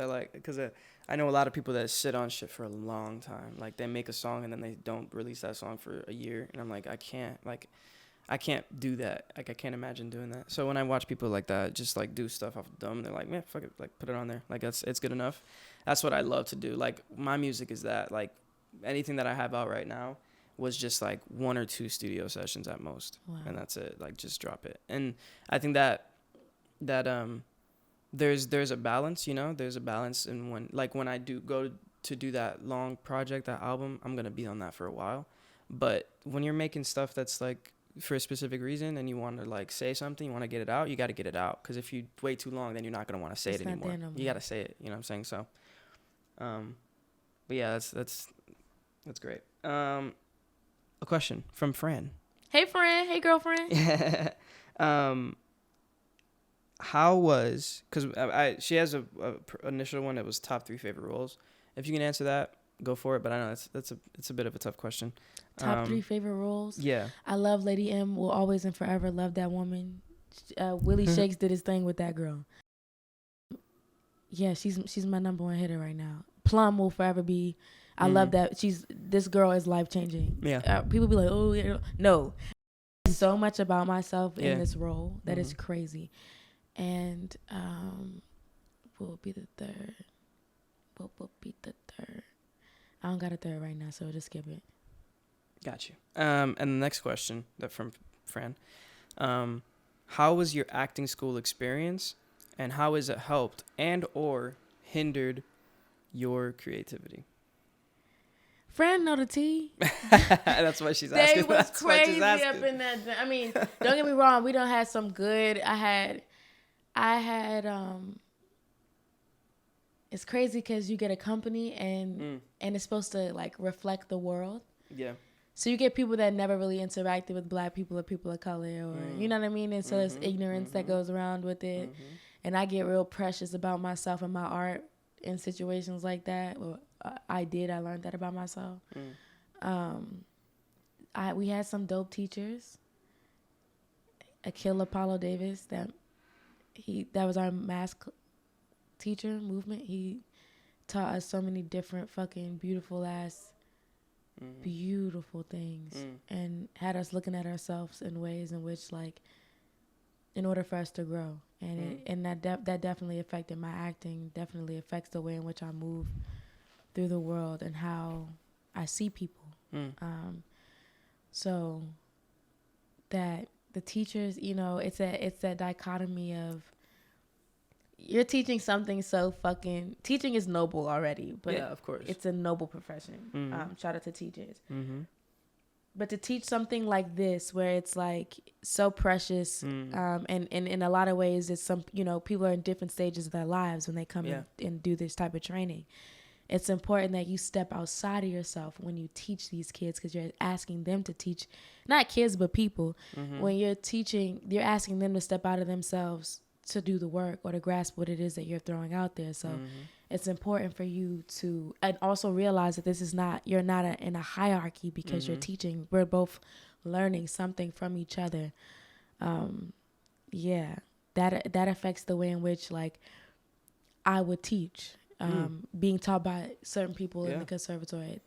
I know a lot of people that sit on shit for a long time. Like they make a song and then they don't release that song for a year, and I'm like, I can't do that. Like I can't imagine doing that. So when I watch people like that just like do stuff off the dome, they're like, man, fuck it, like put it on there. Like it's good enough. That's what I love to do. Like my music is that. Like anything that I have out right now was just like 1 or 2 studio sessions at most. Wow. And that's it. Like just drop it. And I think that there's a balance, there's a balance in when I do go to do that long project, that album, I'm going to be on that for a while. But when you're making stuff that's like for a specific reason and you want to like say something, you want to get it out, you got to get it out. Because if you wait too long, then you're not going to want to say it anymore. You got to say it. You know what I'm saying? So, but yeah, that's great. A question from Fran. Hey, Fran. Hey, girlfriend. How was, because she has a initial one that was top 3 favorite roles. If you can answer that, go for it. But I know it's a bit of a tough question. Top 3 favorite roles. Yeah. I love Lady M. Will always and forever love that woman. Willie Shakes did his thing with that girl. Yeah, she's my number 1 hitter right now. Plum will forever be. I love that. This girl is life changing. Yeah. People be like, oh yeah, no. So much about myself in this role that is crazy. And what will be the third? I don't got a third right now, so just skip it. Got you. And the next question from Fran. How was your acting school experience, and how has it helped and or hindered your creativity? Friend know the tea. That's why she's asking. They was crazy up in that. I mean, don't get me wrong. We done had some good. I had. It's crazy because you get a company and it's supposed to like reflect the world. Yeah. So you get people that never really interacted with black people or people of color, or you know what I mean. And so there's ignorance that goes around with it. And I get real precious about myself and my art in situations like that. Well, I learned that about myself. We had some dope teachers. Akil Apollo Davis, that was our math teacher movement. He taught us so many different fucking beautiful things, and had us looking at ourselves in ways in which, like, in order for us to grow, and that definitely affected my acting. Definitely affects the way in which I move through the world and how I see people. So that the teachers, you know, it's that dichotomy of, you're teaching something so fucking... Teaching is noble already, but yeah, of course, it's a noble profession. Shout out to teachers. But to teach something like this, where it's like so precious, and in a lot of ways, it's some, you know, people are in different stages of their lives when they come and do this type of training. It's important that you step outside of yourself when you teach these kids, because you're asking them to teach, not kids, but people. When you're teaching, you're asking them to step out of themselves to do the work or to grasp what it is that you're throwing out there. So it's important for you to, and also realize that this is not, you're not in a hierarchy, because you're teaching. We're both learning something from each other. That affects the way in which, like, I would teach, being taught by certain people in the conservatory.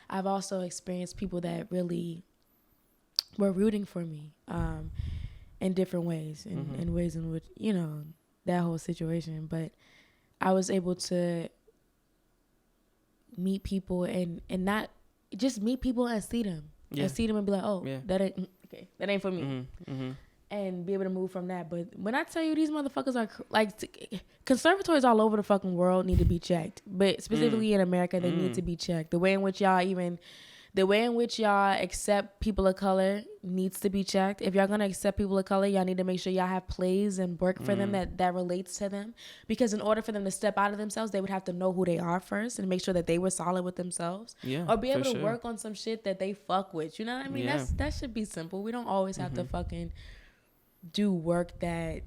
I've also experienced people that really were rooting for me, in different ways, in ways in which, you know, that whole situation. But I was able to meet people and not just meet people and see them. And see them and be like, oh, that ain't for me. And be able to move from that. But when I tell you, these motherfuckers are conservatories all over the fucking world need to be checked. But specifically in America, they need to be checked. The way in which y'all accept people of color needs to be checked. If y'all gonna accept people of color, y'all need to make sure y'all have plays and work for them that relates to them. Because in order for them to step out of themselves, they would have to know who they are first and make sure that they were solid with themselves. Yeah, or be able to work on some shit that they fuck with. You know what I mean? Yeah. That should be simple. We don't always have to fucking do work that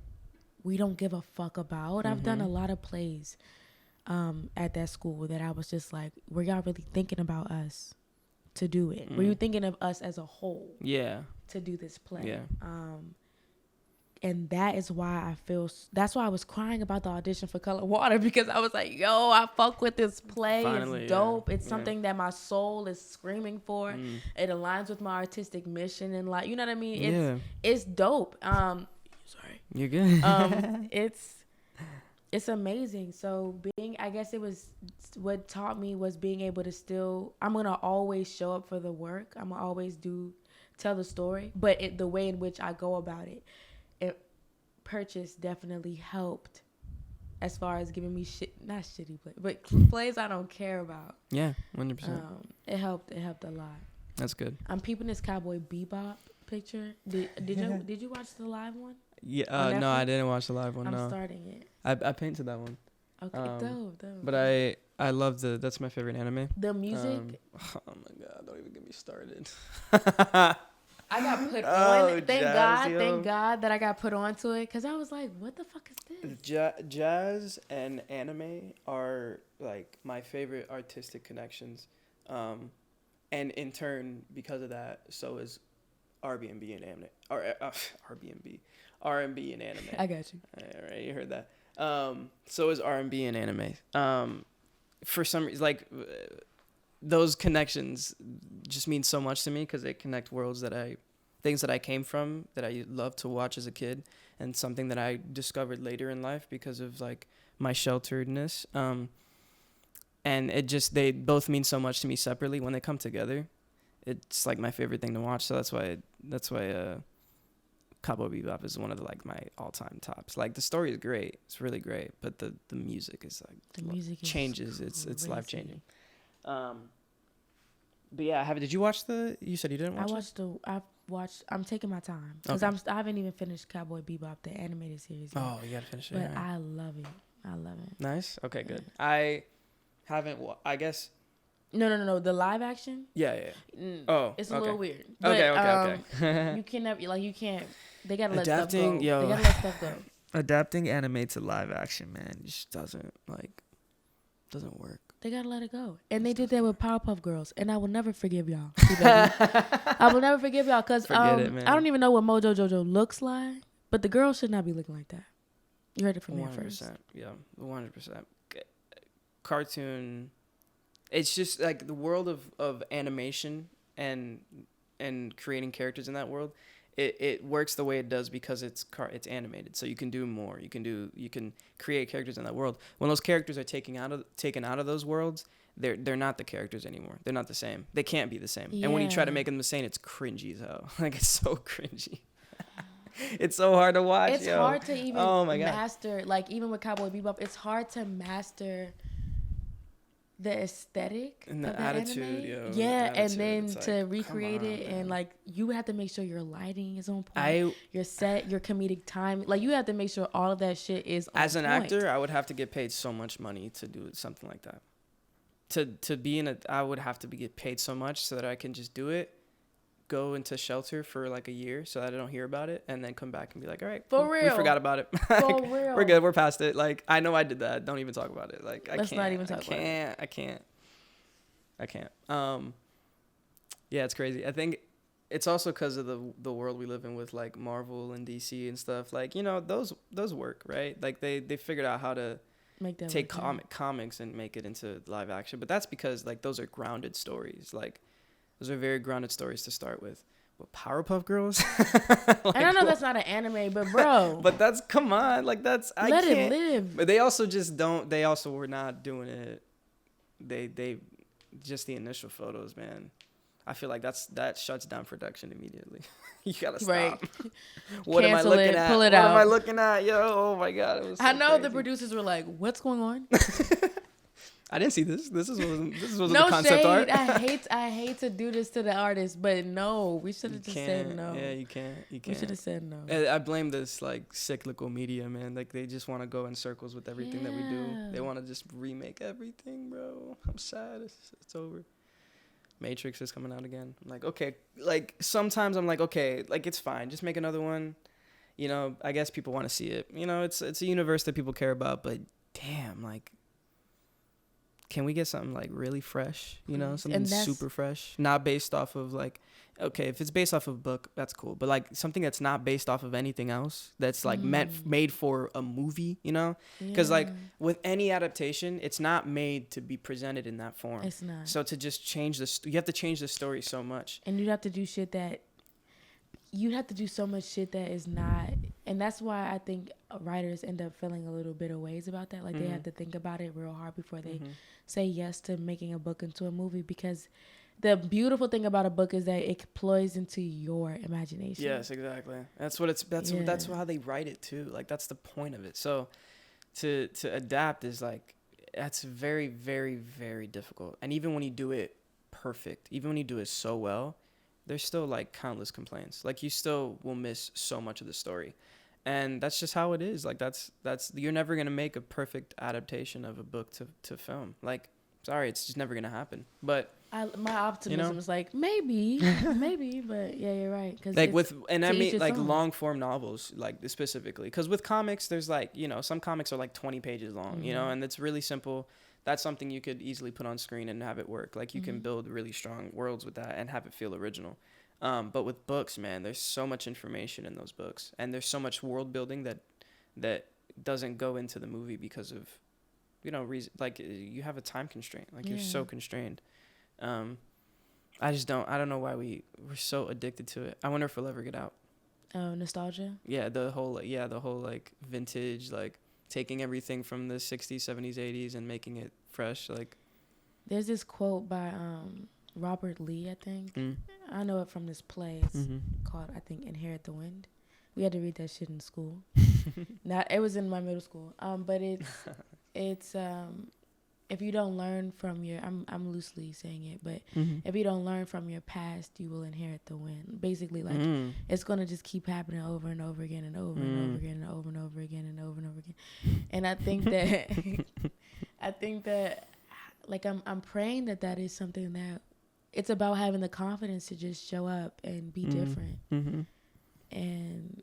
we don't give a fuck about. I've done a lot of plays at that school that I was just like, were y'all really thinking about us to do it? Were you thinking of us as a whole? Yeah. To do this play? Yeah. And that is why that's why I was crying about the audition for Cullud Wattah, because I was like, yo, I fuck with this play. Finally, it's dope. It's something that my soul is screaming for. It aligns with my artistic mission and, like, you know what I mean? It's dope. Sorry. You're good. It's amazing. So I guess it was what taught me was being able to still, I'm going to always show up for the work. I'm going to always tell the story, but the way in which I go about it, Purchase definitely helped as far as giving me not shitty plays, but plays I don't care about. Yeah, 100%. It helped a lot. That's good. I'm peeping this Cowboy Bebop picture. Did you watch the live one? Yeah, no, I didn't watch the live one. I'm starting it. I painted that one. Okay, dope. But I love that's my favorite anime. The music. Oh my god! Don't even get me started. I got put on. Thank God that I got put onto it, because I was like, what the fuck is this? Jazz and anime are, like, my favorite artistic connections. And in turn, because of that, so is R&B and anime. R&B and anime. I got you. All right, you heard that. So is R&B and anime. For some reason, like, those connections just mean so much to me, because they connect worlds things that I came from, that I loved to watch as a kid, and something that I discovered later in life because of, like, my shelteredness. And they both mean so much to me separately. When they come together, it's like my favorite thing to watch. So that's why Cowboy Bebop is one of my all-time tops. Like, the story is great, it's really great, but the music is like, the music changes. It's life changing. But yeah, did you watch you said you didn't watch I'm taking my time because I haven't even finished Cowboy Bebop, the animated series yet. Oh, you gotta finish it. But right. I love it. Nice. Okay, good. I haven't. I guess. No. The live action. Yeah. It's a little weird. But, okay. You can never you can't. They gotta let stuff Adapting, go. They gotta let stuff go. Adapting anime to live action, man, just doesn't work. They gotta let it go. And they did that with Powerpuff Girls. And I will never forgive y'all. I will never forgive y'all because I don't even know what Mojo Jojo looks like. But the girls should not be looking like that. You heard it from me first. 100%. Yeah, 100%. Cartoon. It's just like the world of animation and creating characters in that world. It works the way it does because it's animated, so you can do more. You can create characters in that world. When those characters are taken out of those worlds, they're not the characters anymore. They're not the same. They can't be the same. Yeah. And when you try to make them the same, it's cringy as hell. Like it's so cringy. It's so hard to watch. It's hard to even master. Like even with Cowboy Bebop, it's hard to master the aesthetic and the attitude, and then to recreate it, and like you have to make sure your lighting is on point, your set, your comedic timing, like you have to make sure all of that shit is on as an point. Actor, I would have to get paid so much money to do something like that. To be I would have to get paid so much so that I can just do it, go into shelter for like a year so that I don't hear about it, and then come back and be like, all right, for real, we forgot about it. For real, we're good, we're past it. Like I know I did that. Don't even talk about it. Like let's not even talk about it. I can't. Yeah, it's crazy. I think it's also because of the world we live in with like Marvel and DC and stuff. Like those work, right? Like they figured out how to take comics and make it into live action. But that's because like those are grounded stories. Like those are very grounded stories to start with. But Powerpuff Girls? Like, and I know that's not an anime, but bro. But that's, come on. Like that's, let it live. But they also they also were not doing it. They just the initial photos, man. I feel like that shuts down production immediately. You gotta stop. Right. What Cancel am I looking it, at? pull it what out. am I looking at? Yo, oh my God. It was so I know crazy. the producers were like, what's going on? I didn't see this. This wasn't no the concept shade. art. I hate to do this to the artist, but no, we should have just said no. Yeah, you can't. We should have said no. I blame this like cyclical media, man. Like they just want to go in circles with everything that we do. They want to just remake everything, bro. I'm sad. It's over. Matrix is coming out again. I'm like, okay. Like sometimes I'm like, okay, like it's fine. Just make another one. You know, I guess people want to see it. You know, it's a universe that people care about. But damn, like. Can we get something like really fresh, you know, something super fresh, not based off of like, okay, if it's based off of a book, that's cool. But like something that's not based off of anything else, that's like made for a movie, you know, because like with any adaptation, it's not made to be presented in that form. It's not. So to just change you have to change the story so much. And you'd have to do so much shit that is not, and that's why I think writers end up feeling a little bit of ways about that. Like they have to think about it real hard before they say yes to making a book into a movie, because the beautiful thing about a book is that it ploys into your imagination. Yes, exactly. That's how they write it too. Like that's the point of it. So to adapt is like, that's very, very, very difficult. And even when you do it perfect, even when you do it so well, there's still like countless complaints. Like you still will miss so much of the story. And that's just how it is. Like that's you're never going to make a perfect adaptation of a book to film. Like, sorry, it's just never going to happen. But my optimism is like, maybe, but yeah, you're right. Cause like and I mean like long form novels, like specifically, cause with comics, there's like, you know, some comics are like 20 pages long, you know, and it's really simple. That's something you could easily put on screen and have it work. Like you can build really strong worlds with that and have it feel original. But with books, man, there's so much information in those books, and there's so much world building that doesn't go into the movie because of, you know, like you have a time constraint. Like you're so constrained. I don't know why we're so addicted to it. I wonder if we'll ever get out. Oh, nostalgia? Yeah, the whole like vintage, like taking everything from the 60s, 70s, 80s and making it fresh. Like there's this quote by Robert Lee, I think. I know it from this play. It's called, I think, Inherit the Wind. We had to read that shit in school. It was in my middle school. But it's if you don't learn from your, I'm loosely saying it, but if you don't learn from your past, you will inherit the win. Basically, like it's gonna just keep happening over and over again and over and over again and over and over again and over and over again. And I think that, like I'm praying that is something that it's about having the confidence to just show up and be different. And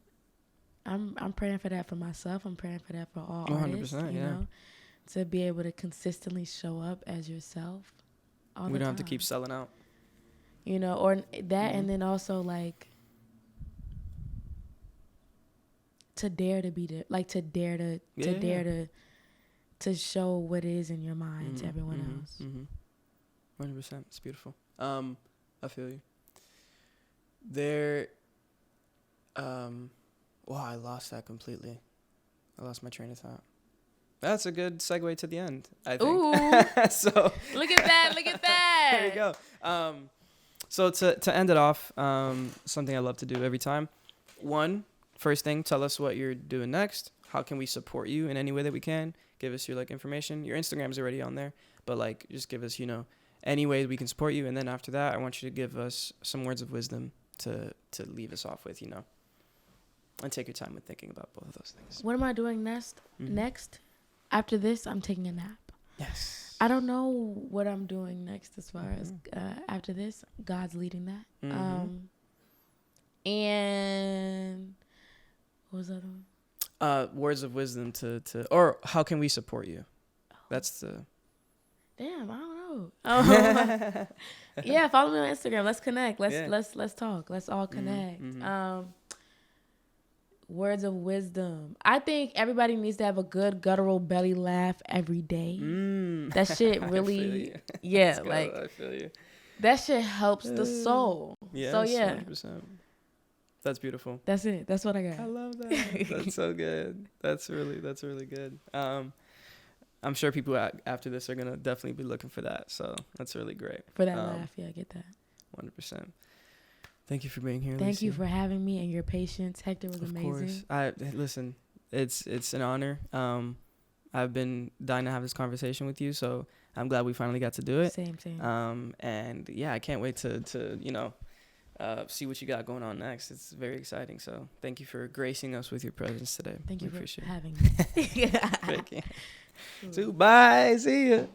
I'm praying for that for myself. I'm praying for that for all artists. You know. To be able to consistently show up as yourself all the time. We don't have to keep selling out. You know, or that, and then also, like, to dare to be to show what is in your mind to everyone else. 100%. It's beautiful. I feel you. I lost that completely. I lost my train of thought. That's a good segue to the end, I think. Ooh. So look at that. There you go. So to end it off, something I love to do every time. First thing, tell us what you're doing next. How can we support you in any way that we can? Give us your information. Your Instagram's already on there, but just give us, any way we can support you. And then after that, I want you to give us some words of wisdom to leave us off with, and take your time with thinking about both of those things. What am I doing next? After this, I'm taking a nap. Yes. I don't know what I'm doing next as far as after this. God's leading that. And what was that on? Words of wisdom or how can we support you? That's the... Damn, I don't know. Yeah, follow me on Instagram. Let's connect. Let's talk. Let's all connect. Words of wisdom. I think everybody needs to have a good guttural belly laugh every day. That shit really, I feel you. That shit helps the soul. Yes, so yeah, 100%. That's beautiful. That's it. That's what I got. I love that. That's so good. That's really good. I'm sure people after this are gonna definitely be looking for that. So that's really great. For that laugh, yeah, I get that. 100%. Thank you for being here. Thank you for having me and your patience. Hector was amazing. Of course. Listen, it's an honor. I've been dying to have this conversation with you, so I'm glad we finally got to do it. Same. And yeah, I can't wait to see what you got going on next. It's very exciting. So thank you for gracing us with your presence today. Thank you for appreciate having me. Thank you. So bye. See ya.